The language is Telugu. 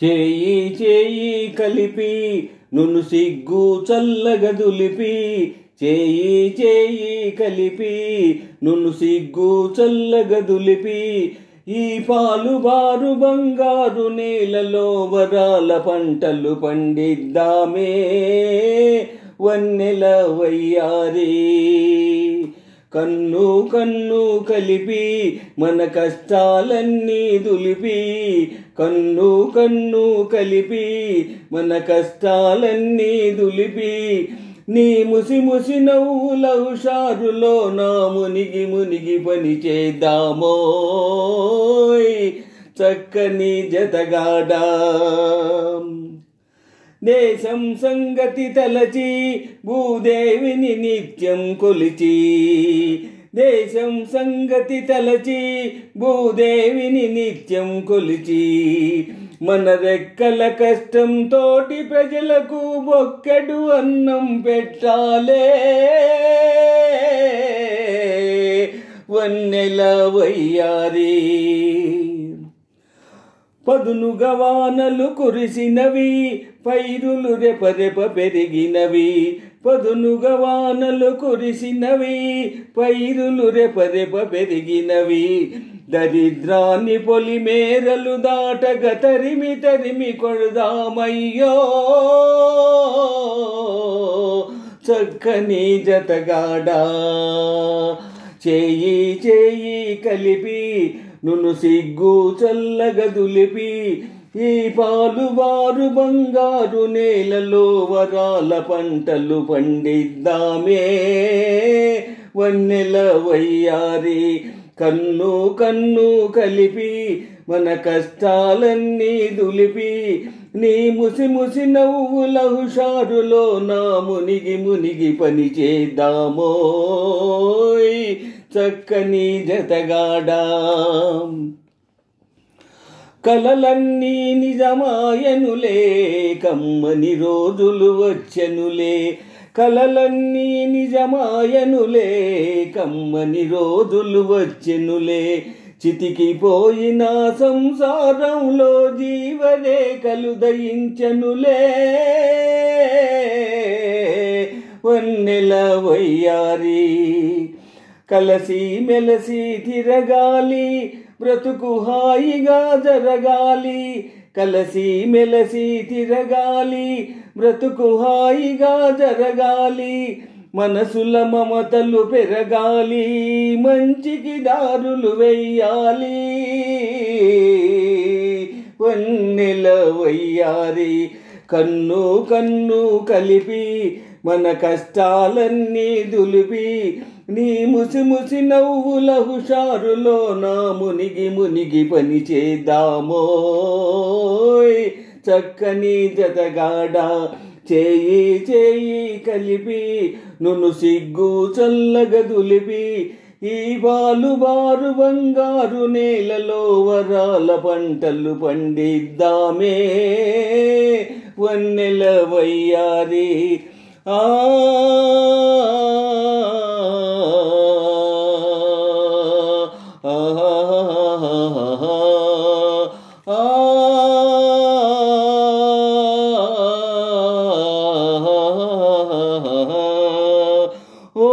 చేయి చేయి కలిపి నును సిగ్గు చల్లగదులిపి, చేయి చేయి కలిపి నును సిగ్గు చల్లగదులిపి, ఈ పాలు బారు బంగారు నేలలో వరాల పంటలు పండిద్దామే వన్నెల వయ్యారి. కన్ను కన్ను కలిపి మన కష్టాలన్నీ దులిపి, కన్ను కన్ను కలిపి మన కష్టాలన్నీ దులిపి, నీ ముసి ముసి నవ్వుల హుషారులో నా మునిగి మునిగి పని చేద్దామోయ్ చక్కని జతగాడా. దేశం సంగతి తలచి భూదేవిని నిత్యం కొలిచి, దేశం సంగతి తలచి భూదేవిని నిత్యం కొలిచి, మన రెక్కల కష్టం తోటి ప్రజలకు బొక్కెడు అన్నం పెట్టాలే వన్నెల వయ్యారి. పదునుగా వానలు కురిసినవి పైరులు రెపరెప పెరిగినవి, పదునుగా వానలు కురిసినవి పైరులు రెపరెప పెరిగినవి, దరిద్రాన్ని పొలిమేరలు దాటగ తరిమి తరిమి కొడదామయ్యో చక్కని జతగాడా. చేయి చేయి కలిపి నును సిగ్గు చల్లగదులిపి, ఈ పాలు బారు బంగారు నేలలో వరాల పంటలు పండిద్దామే వన్నెల వయ్యారి. కన్ను కన్ను కలిపి మన కష్టాలన్నీ దులిపి, నీ ముసి ముసి నవ్వుల హుషారులో నా మునిగి మునిగి పని చేద్దామోయ్ చక్కని జతగాడా. కలలన్నీ నిజమాయనులే కమ్మని రోజులు వచ్చెనులే, కలలన్నీ నిజమాయనులే కమ్మని రోజులు వచ్చెనులే, చితికిపోయిన సంసారంలో జీవరేఖలు దయించెనులే వన్నెల వయ్యారి. కలసి మెలసి తిరగాలి బ్రతుకు హాయిగా జరగాలి, కలసి మెలసి తిరగాలి బ్రతుకు హాయిగా జరగాలి, మనసుల మమతలు పెరగాలి మంచికి దారులు వెయ్యాలి వన్నెల వయ్యారి. కన్ను కన్ను కలిపి మన కష్టాలన్నీ దులిపి, నీ ముసి ముసి నవ్వుల హుషారులో నా మునిగి మునిగి పని చేద్దామోయ్ చక్కని జతగాడా. చేయి చేయి కలిపి నును సిగ్గు చల్లగదులిపి, ఈ పాలు బారు బంగారు నేలలో వరాల పంటలు పండిద్దామే వన్నెల వయ్యారి. ఆ ఓ